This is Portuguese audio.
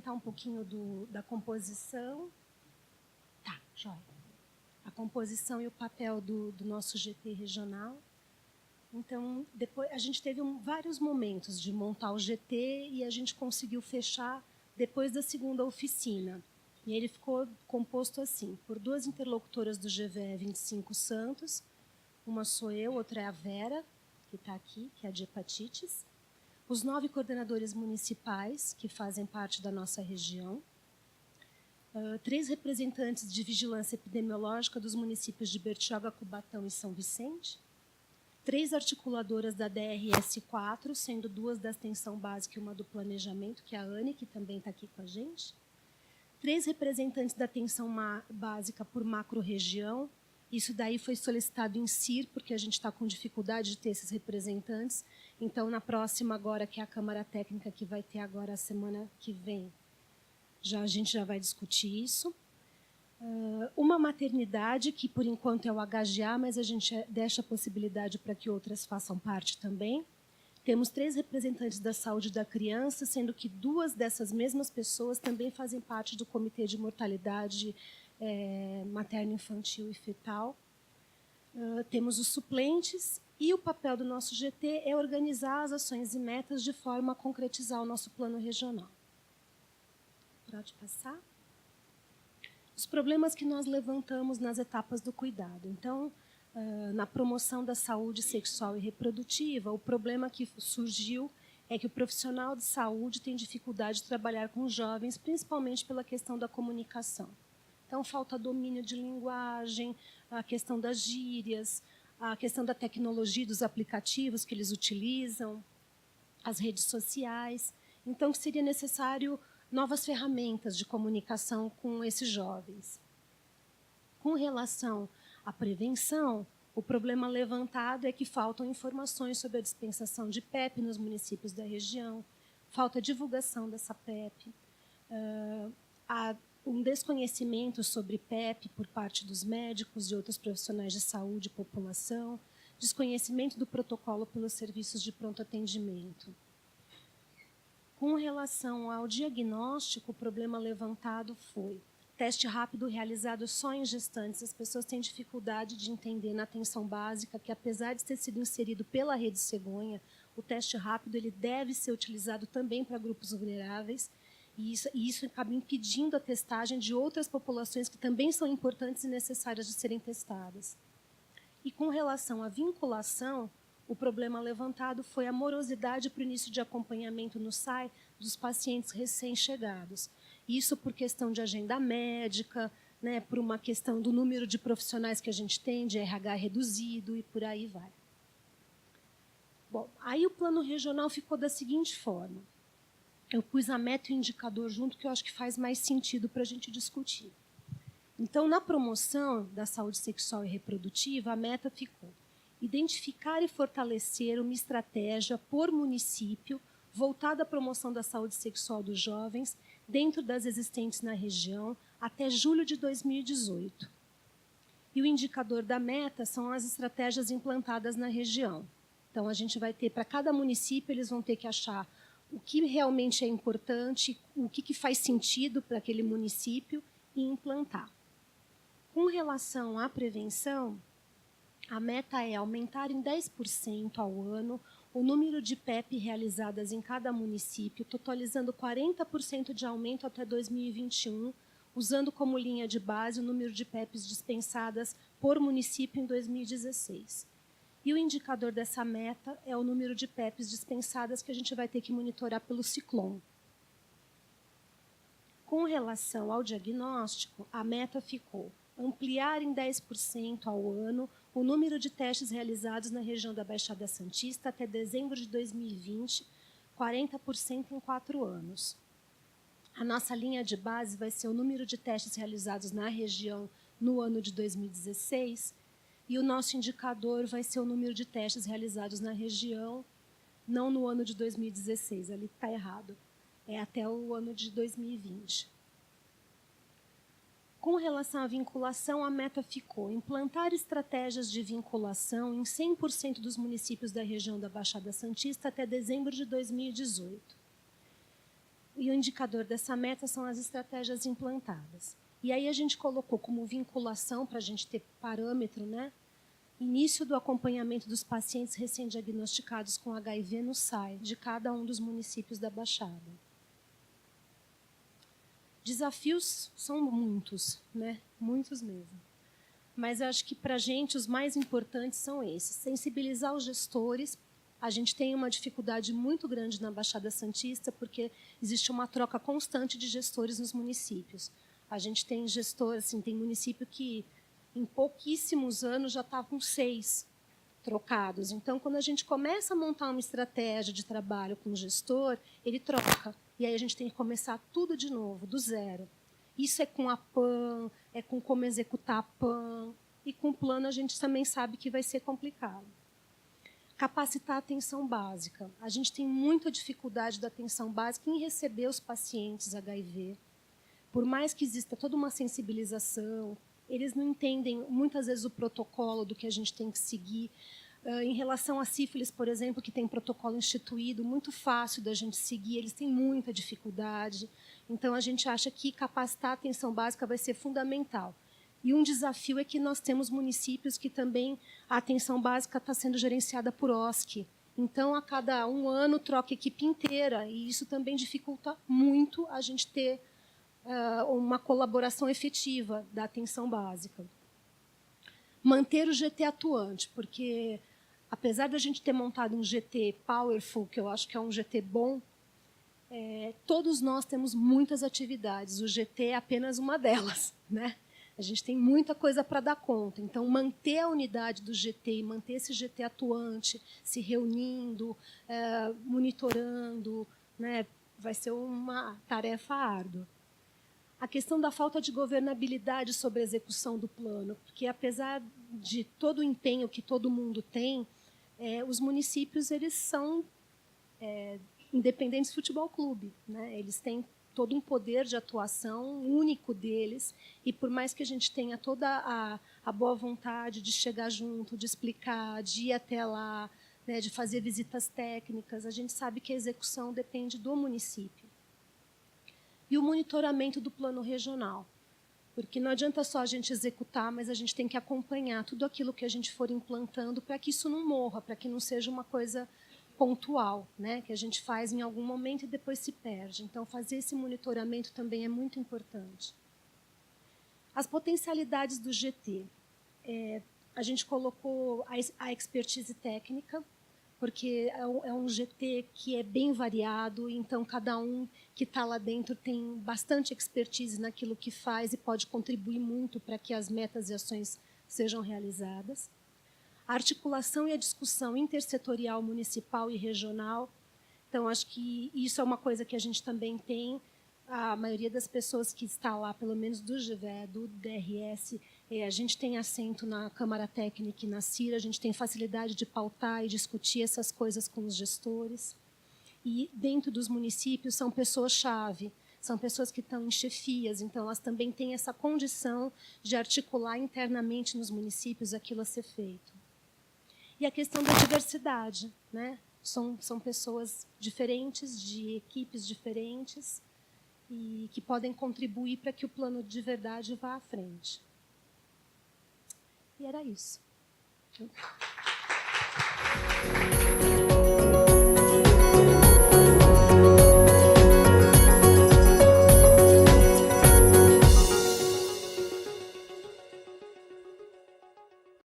comentar um pouquinho da composição. Tá, joia. A composição e o papel do nosso GT regional. Então, depois a gente teve vários momentos de montar o GT e a gente conseguiu fechar depois da segunda oficina. E ele ficou composto assim, por 2 interlocutoras do GVE 25 Santos, uma sou eu, outra é a Vera, que está aqui, que é a de hepatites, os 9 coordenadores municipais, que fazem parte da nossa região, 3 representantes de vigilância epidemiológica dos municípios de Bertioga, Cubatão e São Vicente, 3 articuladoras da DRS4, sendo 2 da extensão básica e uma do planejamento, que é a Anne, que também está aqui com a gente, 3 representantes da atenção básica por macro-região. Isso daí foi solicitado em CIR, porque a gente está com dificuldade de ter esses representantes. Então, na próxima agora, que é a Câmara Técnica, que vai ter agora a semana que vem, a gente já vai discutir isso. Uma maternidade, que por enquanto é o HGA, mas a gente deixa a possibilidade para que outras façam parte também. Temos 3 representantes da saúde da criança, sendo que 2 dessas mesmas pessoas também fazem parte do Comitê de Mortalidade Materno-Infantil e Fetal. Temos os suplentes e o papel do nosso GT é organizar as ações e metas de forma a concretizar o nosso plano regional. Pode passar? Os problemas que nós levantamos nas etapas do cuidado. Então, na promoção da saúde sexual e reprodutiva, o problema que surgiu é que o profissional de saúde tem dificuldade de trabalhar com jovens, principalmente pela questão da comunicação. Então, falta domínio de linguagem, a questão das gírias, a questão da tecnologia, dos aplicativos que eles utilizam, as redes sociais. Então, seria necessário novas ferramentas de comunicação com esses jovens. Com relação à prevenção, o problema levantado é que faltam informações sobre a dispensação de PEP nos municípios da região, falta divulgação dessa PEP, há um desconhecimento sobre PEP por parte dos médicos e outros profissionais de saúde e população, desconhecimento do protocolo pelos serviços de pronto atendimento. Com relação ao diagnóstico, o problema levantado foi teste rápido realizado só em gestantes. As pessoas têm dificuldade de entender na atenção básica que, apesar de ter sido inserido pela Rede Cegonha, o teste rápido ele deve ser utilizado também para grupos vulneráveis, e isso acaba impedindo a testagem de outras populações que também são importantes e necessárias de serem testadas. E com relação à vinculação, o problema levantado foi a morosidade para o início de acompanhamento no SAI dos pacientes recém-chegados. Isso por questão de agenda médica, né, por uma questão do número de profissionais que a gente tem, de RH reduzido e por aí vai. Bom, aí o plano regional ficou da seguinte forma. Eu pus a meta e o indicador junto, que eu acho que faz mais sentido para a gente discutir. Então, na promoção da saúde sexual e reprodutiva, a meta ficou identificar e fortalecer uma estratégia por município voltada à promoção da saúde sexual dos jovens dentro das existentes na região até julho de 2018. E o indicador da meta são as estratégias implantadas na região. Então, a gente vai ter, para cada município, eles vão ter que achar o que realmente é importante, o que faz sentido para aquele município e implantar. Com relação à prevenção, a meta é aumentar em 10% ao ano o número de PEP realizadas em cada município, totalizando 40% de aumento até 2021, usando como linha de base o número de PEPs dispensadas por município em 2016. E o indicador dessa meta é o número de PEPs dispensadas que a gente vai ter que monitorar pelo Ciclone. Com relação ao diagnóstico, a meta ficou ampliar em 10% ao ano o número de testes realizados na região da Baixada Santista até dezembro de 2020, 40% em 4 anos. A nossa linha de base vai ser o número de testes realizados na região no ano de 2016 e o nosso indicador vai ser o número de testes realizados na região, não no ano de 2016, ali está errado, é até o ano de 2020. Com relação à vinculação, a meta ficou implantar estratégias de vinculação em 100% dos municípios da região da Baixada Santista até dezembro de 2018. E o indicador dessa meta são as estratégias implantadas. E aí a gente colocou como vinculação, para a gente ter parâmetro, né? Início do acompanhamento dos pacientes recém-diagnosticados com HIV no SAI, de cada um dos municípios da Baixada. Desafios são muitos, né? Muitos mesmo. Mas eu acho que, para a gente, os mais importantes são esses. Sensibilizar os gestores. A gente tem uma dificuldade muito grande na Baixada Santista, porque existe uma troca constante de gestores nos municípios. A gente tem gestor, assim, tem município que, em pouquíssimos anos, já está com 6 trocados. Então, quando a gente começa a montar uma estratégia de trabalho com o gestor, ele troca. E aí a gente tem que começar tudo de novo, do zero. Isso é com a PAN, é com como executar a PAN. E com o plano a gente também sabe que vai ser complicado. Capacitar a atenção básica. A gente tem muita dificuldade da atenção básica em receber os pacientes HIV. Por mais que exista toda uma sensibilização, eles não entendem, muitas vezes, o protocolo do que a gente tem que seguir. Em relação à sífilis, por exemplo, que tem protocolo instituído, muito fácil da gente seguir, eles têm muita dificuldade. Então, a gente acha que capacitar a atenção básica vai ser fundamental. E um desafio é que nós temos municípios que também a atenção básica está sendo gerenciada por OSC. Então, a cada 1 ano, troca a equipe inteira, e isso também dificulta muito a gente ter uma colaboração efetiva da atenção básica. Manter o GT atuante, porque, apesar da gente ter montado um GT powerful, que eu acho que é um GT bom, todos nós temos muitas atividades. O GT é apenas uma delas, né? A gente tem muita coisa para dar conta. Então, manter a unidade do GT e manter esse GT atuante, se reunindo, monitorando, né, vai ser uma tarefa árdua. A questão da falta de governabilidade sobre a execução do plano, porque, apesar de todo o empenho que todo mundo tem, os municípios eles são independentes futebol clube, né? Eles têm todo um poder de atuação único deles, e por mais que a gente tenha toda a boa vontade de chegar junto, de explicar, de ir até lá, né, de fazer visitas técnicas, a gente sabe que a execução depende do município. E o monitoramento do plano regional, porque não adianta só a gente executar, mas a gente tem que acompanhar tudo aquilo que a gente for implantando para que isso não morra, para que não seja uma coisa pontual, né, que a gente faz em algum momento e depois se perde. Então, fazer esse monitoramento também é muito importante. As potencialidades do GT. A gente colocou a expertise técnica, porque é um GT que é bem variado, então cada um que está lá dentro tem bastante expertise naquilo que faz e pode contribuir muito para que as metas e ações sejam realizadas. A articulação e a discussão intersetorial, municipal e regional. Então, acho que isso é uma coisa que a gente também tem. A maioria das pessoas que está lá, pelo menos do GVE, do DRS, a gente tem assento na Câmara Técnica e na CIRA, a gente tem facilidade de pautar e discutir essas coisas com os gestores. E, dentro dos municípios, são pessoas-chave, são pessoas que estão em chefias, então elas também têm essa condição de articular internamente nos municípios aquilo a ser feito. E a questão da diversidade, né? São pessoas diferentes, de equipes diferentes, e que podem contribuir para que o plano de verdade vá à frente. E era isso.